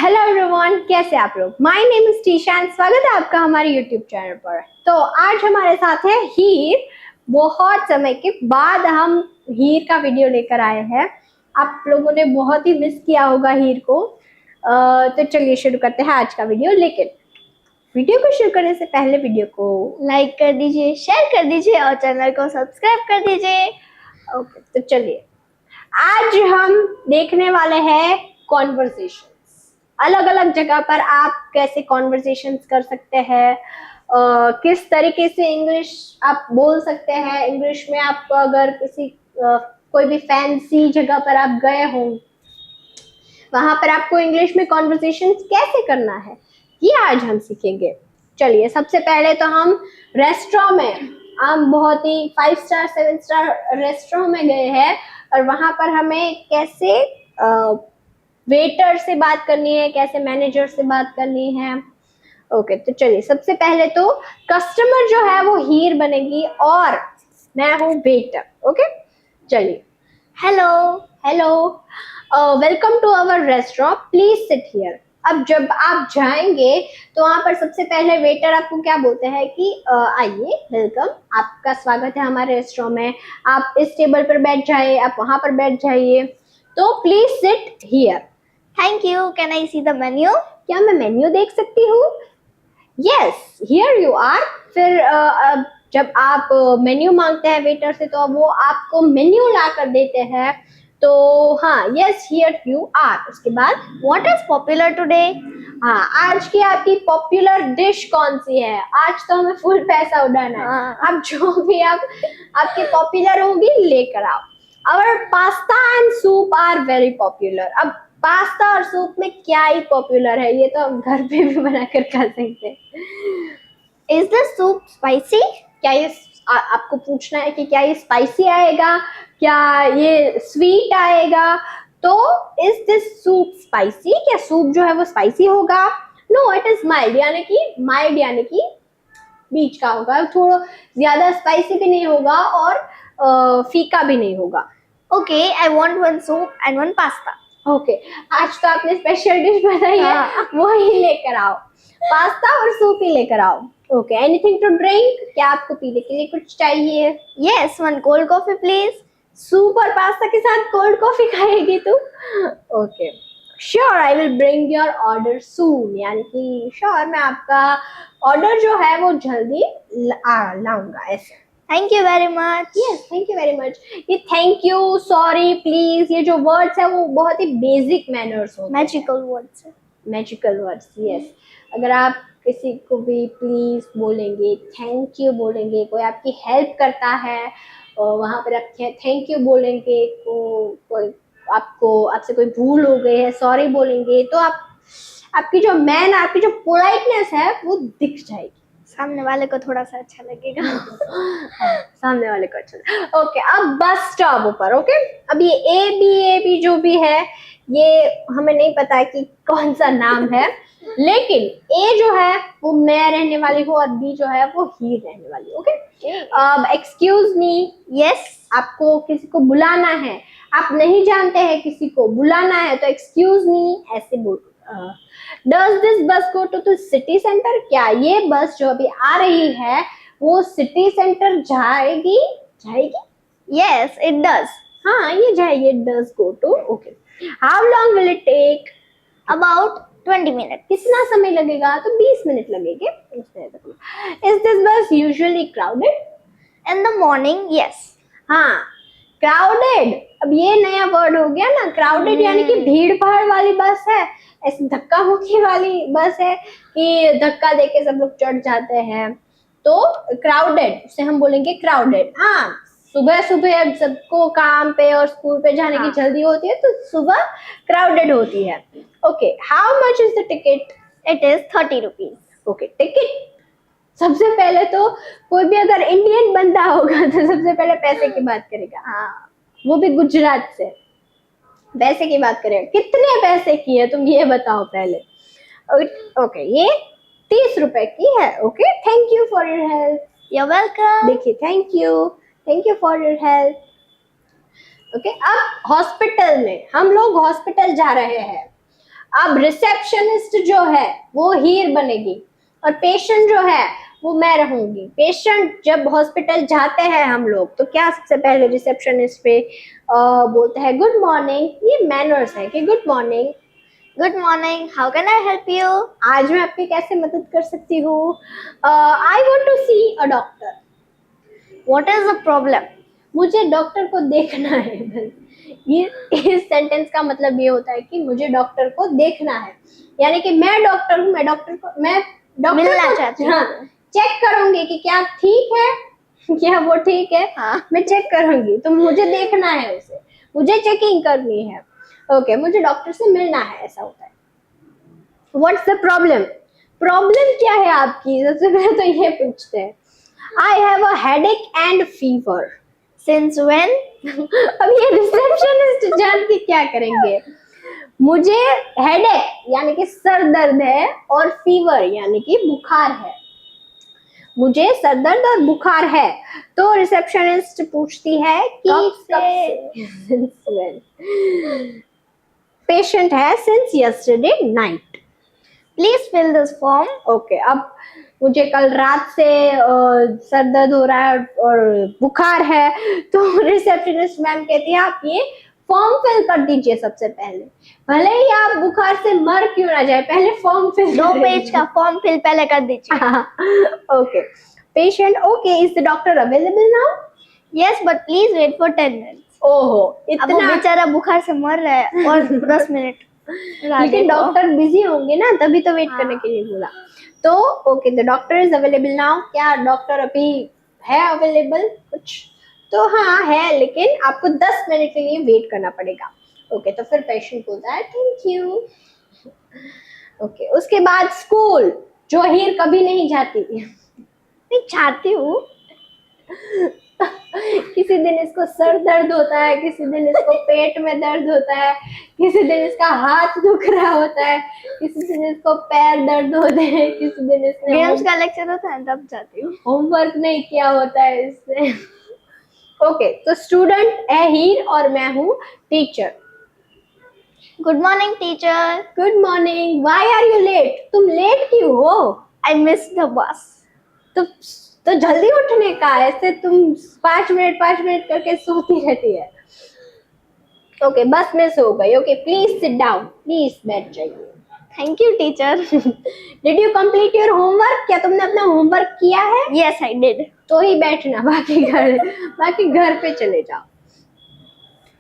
Hello everyone, कैसे आप लोग। माय नेम इज टीशान, स्वागत है आपका हमारे यूट्यूब चैनल पर। तो आज हमारे साथ है हीर। बहुत समय के बाद हम हीर का वीडियो लेकर आए हैं। आप लोगों ने बहुत ही मिस किया होगा हीर को। तो चलिए शुरू करते हैं आज का वीडियो। लेकिन वीडियो को शुरू करने से पहले वीडियो को लाइक कर दीजिए, शेयर कर दीजिए और चैनल को सब्सक्राइब कर दीजिए। ओके, तो चलिए आज हम देखने वाले हैं कॉन्वर्सेशन। अलग अलग जगह पर आप कैसे कॉन्वर्सेशंस कर सकते हैं, किस तरीके से इंग्लिश आप बोल सकते हैं। इंग्लिश में आप अगर किसी कोई भी फैंसी जगह पर आप गए हो, वहां पर आपको इंग्लिश में कॉन्वर्सेशंस कैसे करना है, ये आज हम सीखेंगे। चलिए सबसे पहले तो हम रेस्टोरेंट में, हम बहुत ही 5 स्टार 7 स्टार रेस्टोरेंट में गए हैं और वहां पर हमें कैसे वेटर से बात करनी है, कैसे मैनेजर से बात करनी है। ओके, तो चलिए सबसे पहले तो कस्टमर जो है वो हीर बनेगी और मैं हूँ वेटर। ओके, चलिए। Hello hello, welcome to our restaurant, please sit here. अब जब आप जाएंगे तो वहां पर सबसे पहले वेटर आपको क्या बोलते हैं कि आइए, वेलकम, आपका स्वागत है हमारे रेस्टोरेंट में, आप इस टेबल पर बैठ जाइए, आप वहां पर बैठ जाइए, तो please sit here. Thank you, can I see the menu? क्या मैं मेन्यू देख सकती हूँ? Yes, here you are. फिर जब आप मेन्यू मांगते हैं वेटर से तो वो आपको मेन्यू ला कर देते हैं। तो हाँ, यस हियर यू आर। उसके बाद व्हाट इज पॉपुलर टुडे? हाँ, आज की आपकी पॉपुलर डिश कौन सी है? आज तो हमें फुल पैसा उड़ाना है। आप जो भी आपकी पॉपुलर होगी लेकर आओ। Our pasta and soup are very popular। अब पास्ता और सूप में क्या ही पॉपुलर है, ये तो हम घर पे भी बनाकर खा सकते हैं। Is the soup spicy? क्या ये आपको पूछना है कि क्या ये स्पाइसी आएगा, क्या ये स्वीट आएगा? तो इज दिस सूप स्पाइसी? क्या सूप जो है वो स्पाइसी होगा? नो, इट इज माइल्ड, यानी कि बीच का होगा। थोड़ा ज्यादा स्पाइसी भी नहीं होगा और फीका भी नहीं होगा। Okay, I want one soup and one pasta. Okay, आज तो आपने स्पेशल डिश बनाई है, वो ही लेकर आओ, पास्ता और सूप ही लेकर आओ। Okay, anything to drink? क्या आपको पीने के लिए कुछ चाहिए? Yes, one cold coffee please. Soup और पास्ता के साथ कोल्ड कॉफी खाएगी तू? Okay, sure, I will bring your order soon, यानी कि श्योर, मैं आपका ऑर्डर जो है वो जल्दी लाऊंगा। ऐसे thank you very much. Yes, thank you very much. ये थैंक यू, सॉरी, प्लीज, ये जो वर्ड्स है वो बहुत ही बेसिक मैनर्स होते हैं, magical words. Magical words. Yes, अगर आप किसी को भी प्लीज बोलेंगे, थैंक यू बोलेंगे, कोई आपकी हेल्प करता है और वहां पर आप थैंक यू बोलेंगे, कोई आपसे कोई भूल हो गई है, सॉरी बोलेंगे, तो आपकी जो पोलाइटनेस है वो दिख जाएगी, सामने वाले को थोड़ा सा अच्छा लगेगा। सामने वाले को अच्छा। ओके, अब बस स्टॉप ऊपर। ओके, अब ये ए बी जो भी है ये हमें नहीं पता कि कौन सा नाम है, लेकिन ए जो है वो मैं रहने वाली हूँ और बी जो है वो ही रहने वाली। ओके, अब एक्सक्यूज मी, यस, आपको किसी को बुलाना है, आप नहीं जानते हैं किसी को बुलाना है तो एक्सक्यूज मी ऐसे बोल। Does this bus go to the city centre? क्या ये बस जो अभी आ रही है वो सिटी सेंटर जाएगी? Yes, it does. हाँ, ये जाएगी, it does go to. Okay, how long will it take? About 20 minute. कितना समय लगेगा? तो 20 मिनट लगेंगे। Is this bus usually crowded? In the morning yes. हाँ, क्राउडेड, अब ये नया वर्ड हो गया ना, क्राउडेड यानी कि भीड़ भाड़ वाली बस है, ऐसे धक्का मुक्की वाली बस है कि धक्का देके सब लोग चढ़ जाते हैं, तो क्राउडेड से हम बोलेंगे क्राउडेड। हाँ, सुबह सुबह सबको काम पे और स्कूल पे जाने की जल्दी होती है तो सुबह क्राउडेड होती है। Okay, how much is the ticket? It is 30 rupees. Okay, ticket, सबसे पहले तो कोई भी अगर इंडियन बंदा होगा तो सबसे पहले पैसे की बात करेगा। हाँ, वो भी गुजरात से, पैसे की बात करेगा। कितने पैसे की है तुम ये बताओ पहले। ओके, ये 30 रुपए की है। Okay, thank you for your help. You welcome. देखिए, thank you for your help. Okay, अब हॉस्पिटल में, हम लोग हॉस्पिटल जा रहे हैं। अब रिसेप्शनिस्ट जो है वो हीर बनेगी और पेशेंट जो है वो मैं रहूंगी। पेशेंट जब हॉस्पिटल जाते हैं हम लोग तो क्या सबसे पहले रिसेप्शनिस्ट पे बोलते हैं गुड मॉर्निंग। ये मैनर्स है कि good morning. Good morning. How can I help you? आज मैं आपकी कैसे मदद कर सकती हूँ? I want to see a doctor. What is the problem? मुझे डॉक्टर को देखना है। ये इस सेंटेंस का मतलब ये होता है कि मुझे डॉक्टर को देखना है, यानी कि मैं डॉक्टर हूँ, मैं डॉक्टर मिलना चाहती हूँ। हाँ, चेक करूंगी कि क्या ठीक है, क्या वो ठीक है। हाँ। मैं चेक करूंगी तो मुझे देखना है उसे, मुझे चेकिंग करनी है। ओके, मुझे डॉक्टर से मिलना है, ऐसा होता है। What's the problem? प्रॉब्लम क्या है आपकी? सबसे पहले तो ये पूछते हैं। I have a headache and fever. Since when? अब ये रिसेप्शनिस्ट जान के क्या करेंगे? मुझे हेडेक यानी कि सर दर्द है और फीवर यानी कि बुखार है। मुझे सर दर्द और बुखार है तो रिसेप्शनिस्ट पूछती है कि कब से? पेशेंट है since yesterday night. Please fill this form. Okay, अब मुझे कल रात से सर दर्द हो रहा है और बुखार है तो रिसेप्शनिस्ट मैम कहती है आप ये फॉर्म फिल कर दीजिए सबसे पहले, भले ही आप बुखार से मर क्यों ना जाए, पहले फॉर्म फिल 2 पेज का फॉर्म फिल पहले कर दीजिए. Okay, patient okay, is the doctor available now? Yes, but please wait for 10 minutes. ओहो, अब वो इतना? बेचारा बुखार से मर रहा है और 10 मिनट. लेकिन डॉक्टर बिजी होंगे ना, तभी तो वेट हाँ. करने के लिए बोला। तो okay, the doctor is available now. क्या डॉक्टर अभी है अवेलेबल? कुछ तो हाँ है, लेकिन आपको 10 मिनट के लिए वेट करना पड़ेगा। ओके, तो फिर पेशेंट बोलता है थैंक यू। ओके, उसके बाद स्कूल जो हीर कभी नहीं जाती। मैं चाहती हूँ. किसी दिन इसको सर दर्द होता है, किसी दिन इसको पेट में दर्द होता है, किसी दिन इसका हाथ दुख रहा होता है, किसी दिन इसको पैर दर्द होते हैं, किसी दिन इसने गेम्स का लेक्चर होता है तब जाती हूँ. होमवर्क नहीं किया होता है इसने। ओके, तो स्टूडेंट है हीर और मैं हूँ teacher. Good morning teacher. Good morning, why are you late? तुम लेट क्यों हो? I miss the bus. तो जल्दी उठने का, ऐसे तुम 5 मिनट करके सोती रहती है। ओके, बस मैं सो गई। Okay, please sit down, please बैठ जाइए। Thank you teacher. Did you complete your homework? क्या तुमने अपना होमवर्क किया है? Yes I did. तो ही बैठना, बाकी घर पे चले जाओ।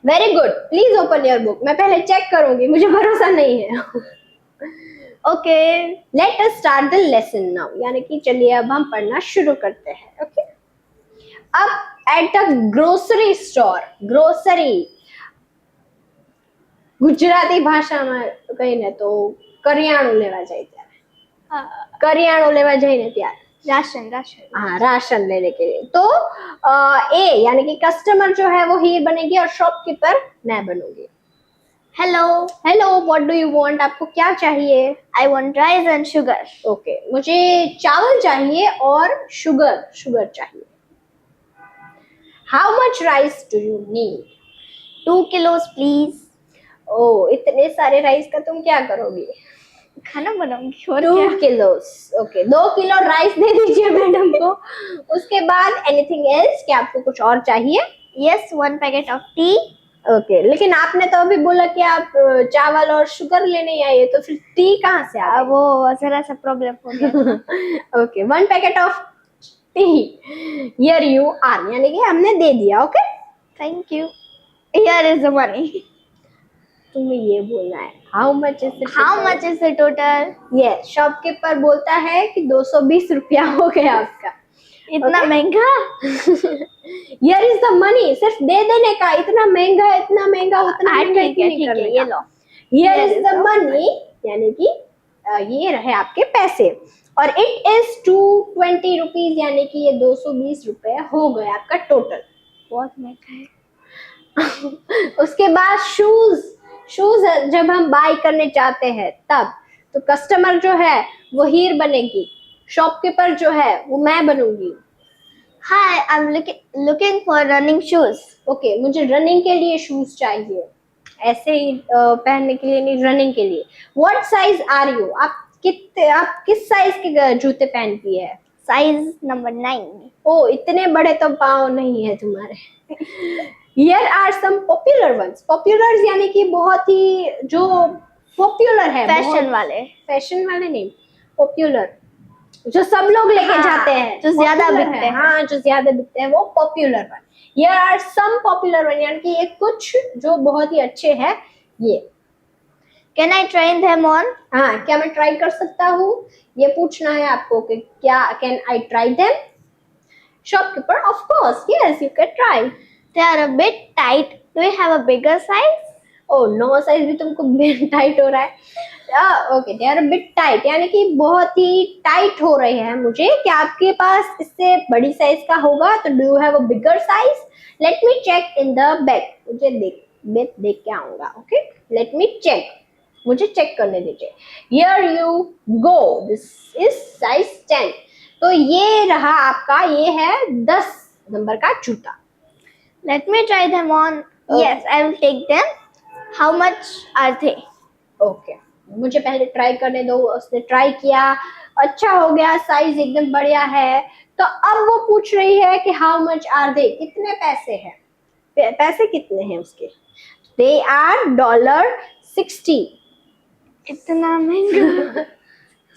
Very good, please open your book. मैं पहले चेक करूंगी, मुझे भरोसा नहीं है। Okay, let us start the lesson now, यानी कि चलिए अब हम पढ़ना शुरू करते हैं। ओके, अब at the grocery store, grocery Gujarati ભાષામાં કહીને તો કરિયાણું લેવા જાય ત્યારે, કરિયાણું લેવા જઈને ત્યારે राशन. हाँ, राशन लेने के लिए। तो ए यानी कि कस्टमर जो है वो हीर बनेगी और शॉपकीपर मैं बनूंगी। Hello. Hello, what do you want? आपको क्या चाहिए? I want rice and sugar. Okay, मुझे चावल चाहिए और शुगर चाहिए। How much rice do you need? 2 kilos please. Oh, इतने सारे राइस का तुम क्या करोगी? खाना बनाऊंगी. और 2 क्या? किलोस। ओके, 2 किलो राइस दे दीजिए मैडम को। उसके बाद एनीथिंग एल्स? क्या आपको कुछ और चाहिए? Yes, 1 packet of T. Okay, लेकिन आपने तो अभी बोला कि आप चावल और शुगर लेने आए, तो फिर टी कहाँ से आ? वो जरा सा प्रॉब्लम हो गया. Okay, 1 packet of tea, here you are, यानी कि हमने दे दिया। Okay, thank you. Here is the money. तुम्हें ये बोलना है how much is it? How much is the total? Yes, shopkeeper बोलता है कि 220 रुपया हो गया आपका। इतना Okay. महंगा? हियर इज द मनी, सिर्फ दे देने का। इतना महंगा उतना महंगा ठीक है, ये लो. हियर इज द मनी, यानी कि ये रहे आपके पैसे। और इट इज 220 रुपीज, यानी कि ये 220 रुपए हो गए आपका टोटल। बहुत महंगा है. उसके बाद शूज जब हम बाय करने चाहते हैं तब, तो कस्टमर जो है वो हीर बनेगी, शॉपकीपर जो है वो मैं बनूंगी। Hi, I am looking for running shoes. Okay, मुझे रनिंग के लिए शूज चाहिए। ऐसे ही पहनने के लिए नहीं, रनिंग के लिए। व्हाट साइज आर यू, आप किस साइज के जूते पहनती है? Size number 9। ओ, इतने बड़े तो पाँव नहीं है तुम्हारे। Here are some popular ones। Popular यानी कि बहुत ही जो पॉपुलर है, फैशन वाले। फैशन वाले नहीं, पॉपुलर, जो सब लोग लेके हाँ, जाते हैं, जो ज्यादा Popular बिकते हैं। हाँ, जो ज्यादा बिकते हैं, वो popular one. Here are some popular one, यानी कि ये कुछ जो बहुत ही अच्छे हैं ये। Can I try them on? हाँ, क्या मैं ट्राई कर सकता हूँ, ये पूछना है आपको कि क्या can I try them. Shopkeeper, of course, yes you can try. They are a bit tight, do you have a bigger size? Oh, 9 size भी तुमको टाइट हो रहा है। Okay, they are a bit tight, यानी कि बहुत ही tight हो रहे हैं मुझे। क्या आपके पास इससे बड़ी साइज का होगा? तो do you have a bigger size? Let me check in the bag. मुझे देख के आऊंगा। ओके, लेट मी चेक, मुझे चेक करने दीजिए। Here you go, this is size 10। तो ये रहा आपका, ये है 10 नंबर का जूता। Let me try them on. Yes, I will take them. How much are they? Okay, मुझे पहले ट्राई करने दो। उसने ट्राई किया, अच्छा हो गया, साइज एकदम बढ़िया है। तो अब वो पूछ रही है कि हाउ मच आर दे, कितने पैसे हैं, पैसे कितने हैं उसके? They are $60। इतना महंगा?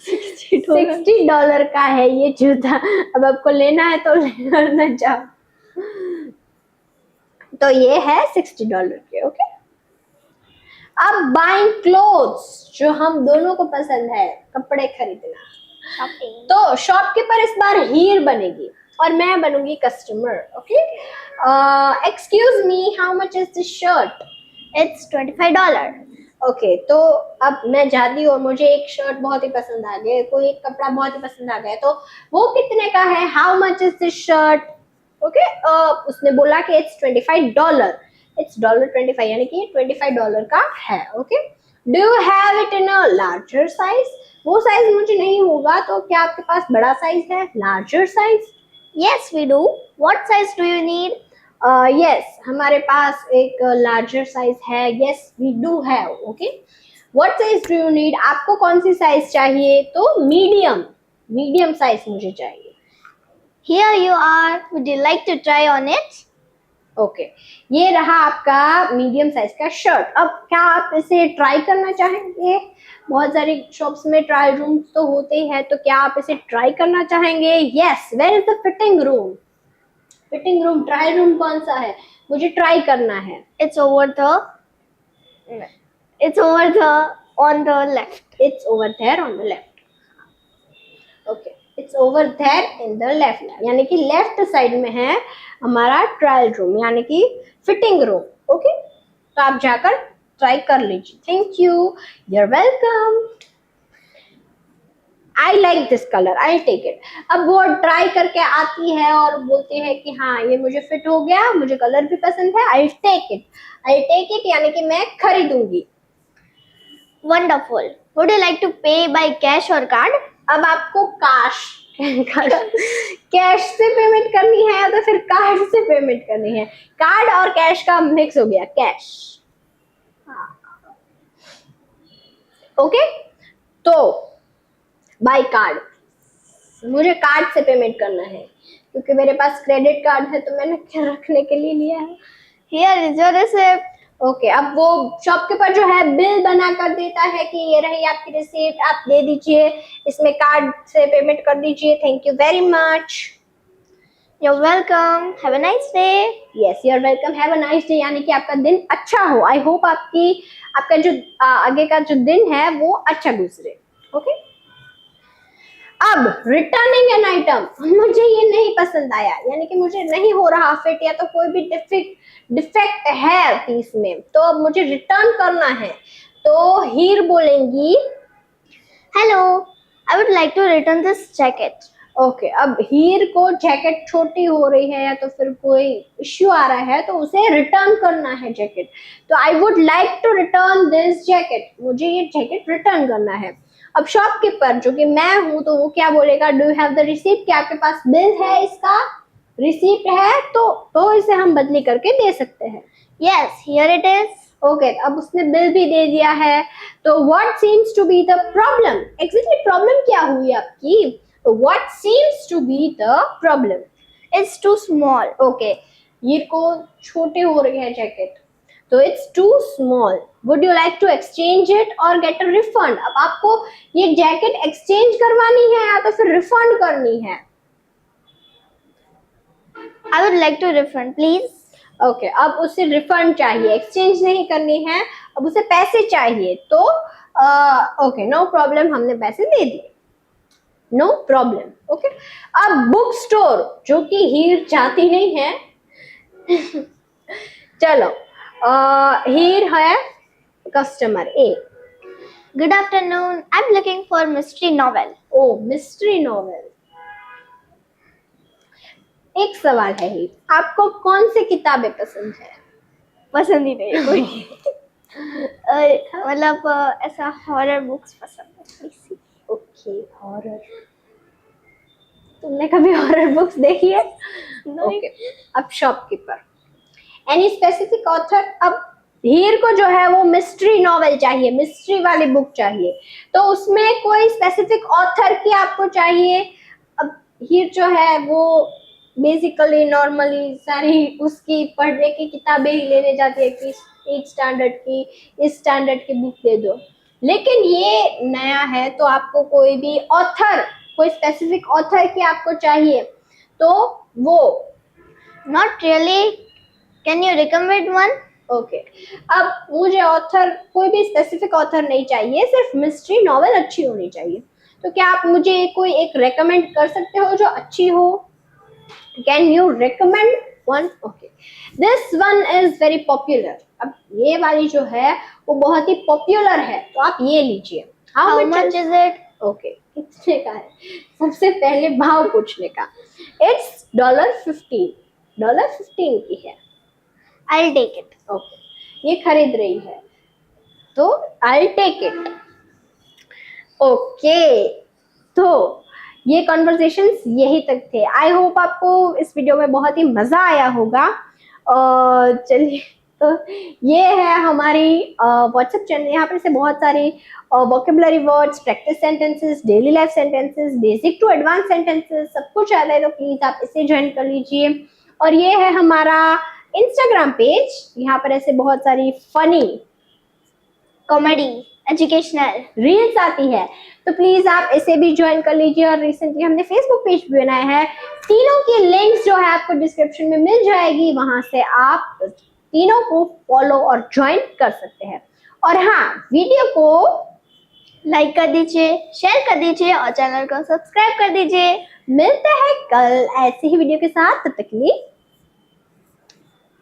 $60 का है ये जूता। अब आपको लेना है तो लेना जाओ। तो ये है $60 के। ओके, अब बाइंग क्लोथ्स, जो हम दोनों को पसंद है, कपड़े खरीदना। शॉपिंग। तो शॉपकीपर इस बार हीर बनेगी और मैं बनूंगी customer. Okay, excuse me, how much is this shirt? It's $25। Okay, तो अब मैं जाती हूँ और मुझे एक शर्ट बहुत ही पसंद आ गया, कोई एक कपड़ा बहुत ही पसंद आ गया, तो वो कितने का है? How much is this shirt? Okay, उसने बोला कि इट्स $25। इट्स $25, यानी कि $25 का है। Okay, do you have it in a larger size? वो साइज मुझे नहीं होगा, तो क्या आपके पास बड़ा साइज है, larger size? Yes we do. What size do you need? Yes, हमारे पास एक लार्जर साइज है। Yes we do have. Okay, what size do you need? आपको कौन सी साइज चाहिए? तो मीडियम साइज मुझे चाहिए। Here you are. Would you like to try on it? Okay, ये रहा आपका मीडियम साइज का शर्ट। अब क्या आप इसे ट्राई करना चाहेंगे? बहुत सारी शॉप्स में ट्रायल रूम तो होते ही है, तो क्या आप इसे ट्राई करना चाहेंगे? Yes, where is the fitting room? Fitting room, trial room कौन सा है? मुझे ट्राई करना है। It's over the on the left. It's over there on the left. Okay, it's over there in the left, यानी कि लेफ्ट साइड में है हमारा ट्रायल रूम, यानी कि फिटिंग रूम। ओके, तो आप जाकर ट्राई कर लीजिए। Thank you, you're welcome। I like this color, I'll take it। अब वो ट्राई करके आती है और बोलती है कि हाँ, ये मुझे फिट हो गया, मुझे कलर भी पसंद है, I'll take it, यानी कि मैं खरीदूंगी। Wonderful. Would you like to pay by cash or card? अब आपको कैश से पेमेंट करनी है या तो फिर कार्ड से पेमेंट करनी है? कार्ड और कैश का मिक्स हो गया, कैश। ओके, तो बाय कार्ड, मुझे कार्ड से पेमेंट करना है क्योंकि मेरे पास क्रेडिट कार्ड है, तो मैंने रखने के लिए लिया है। Here is your receipt. Okay, अब वो शॉपकीपर जो है बिल बना कर देता है कि ये रही आपकी रिसीप्ट, आप दे दीजिए, इसमें कार्ड से पेमेंट कर दीजिए। Thank you very much. You're welcome. Have a nice day. Yes, you are welcome, have a nice day, यानी कि आपका दिन अच्छा हो। आई होप आपका जो आगे का जो दिन है वो अच्छा गुजरे। ओके, अब रिटर्निंग एन आइटम, मुझे ये नहीं पसंद आया, यानी कि मुझे नहीं हो रहा फिट या तो कोई भी डिफेक्ट है पीस में, तो अब मुझे रिटर्न करना है। तो हीर बोलेंगी, Hello. I would like to return this jacket. Okay, अब हीर को जैकेट छोटी हो रही है या तो फिर कोई इश्यू आ रहा है, तो उसे रिटर्न करना है जैकेट। तो I would like to return this jacket, मुझे ये जैकेट रिटर्न करना है। अब शॉपकीपर जो कि मैं हूं, तो वो क्या बोलेगा? Do you have the receipt? क्या आपके पास बिल है, इसका रिसीप्ट है? तो इसे हम बदली करके दे सकते हैं। Yes, here it is. Okay, अब उसने बिल भी दे दिया है, तो what seems to be the problem? Exactly problem क्या हुई आपकी? तो what seems to be the problem? It's too small. Okay, ये को छोटे हो रहे हैं जैकेट, तो it's too small. Would you like to exchange it or get a refund? अब आपको ये जैकेट एक्सचेंज करवानी है या तो फिर रिफंड करनी है? I would like to refund, please. Okay, अब उसे रिफंड चाहिए, एक्सचेंज नहीं करनी है, अब उसे पैसे चाहिए। तो ओके, नो प्रॉब्लम, हमने पैसे दे दिए, नो प्रॉब्लम। ओके, अब बुक स्टोर, जो कि हीर चाहती नहीं है चलो, हीर है customer a. Good afternoon. I'm looking for mystery novel. Oh, mystery novel. एक सवाल है हीर, आपको कौन सी किताबें पसंद है? पसंद ही नहीं है कोई। मतलब ऐसा हॉरर बुक्स पसंद है। Okay, horror. तुमने कभी हॉरर बुक्स देखी है? ओके, अब शॉपकीपर, एनी स्पेसिफिक ऑथर? अब हीर को जो है वो मिस्ट्री नॉवेल चाहिए, मिस्ट्री वाली बुक चाहिए, तो उसमें कोई स्पेसिफिक ऑथर की आपको चाहिए। अब हीर जो है वो बेसिकली नॉर्मली सारी उसकी पढ़ने की किताबें ही लेने जाती है कि एक स्टैंडर्ड की, इस स्टैंडर्ड की बुक दे दो, लेकिन ये नया है तो आपको कोई भी ऑथर, कोई स्पेसिफिक ऑथर की आपको चाहिए, तो वो Not really. Can you recommend one? Okay, अब मुझे ऑथर, कोई भी स्पेसिफिक ऑथर नहीं चाहिए, सिर्फ मिस्ट्री नॉवेल अच्छी होनी चाहिए। तो क्या आप मुझे कोई एक रेकमेंड कर सकते हो जो अच्छी हो? Can you recommend one? Okay, this one is very popular. अब ये वाली जो है वो बहुत ही पॉपुलर है, तो आप ये लीजिए। How much is it? Okay, कितने का है? सबसे पहले भाव पूछने का। इट्स $15, $15 की है। I'll take it. ओके, ये खरीद रही है, तो आई टेक इट। ओके, तो ये कॉन्वर्सेशंस यही तक थे। आई होप आपको इस वीडियो में बहुत ही मजा आया होगा। चलिए, तो ये है हमारी व्हाट्सएप चैनल। यहाँ पर से बहुत सारी vocabulary words, practice sentences, daily life sentences, basic to advance sentences, सब कुछ आता है, तो प्लीज आप इसे ज्वाइन कर लीजिए। और ये है हमारा इंस्टाग्राम पेज, यहाँ पर ऐसे बहुत सारी फनी Comedy, educational. रील्स आती है, तो प्लीज आप इसे भी ज्वाइन कर लीजिए। और रिसेंटली हमने फेसबुक पेज भी बनाया है, तीनों की लिंक्स जो है आपको डिस्क्रिप्शन में मिल जाएगी, वहां से आप तीनों को फॉलो और ज्वाइन कर सकते हैं। और हाँ, वीडियो को लाइक कर दीजिए, शेयर कर दीजिए और चैनल को सब्सक्राइब कर दीजिए। मिलते हैं कल ऐसे ही वीडियो के साथ, तब तक के लिए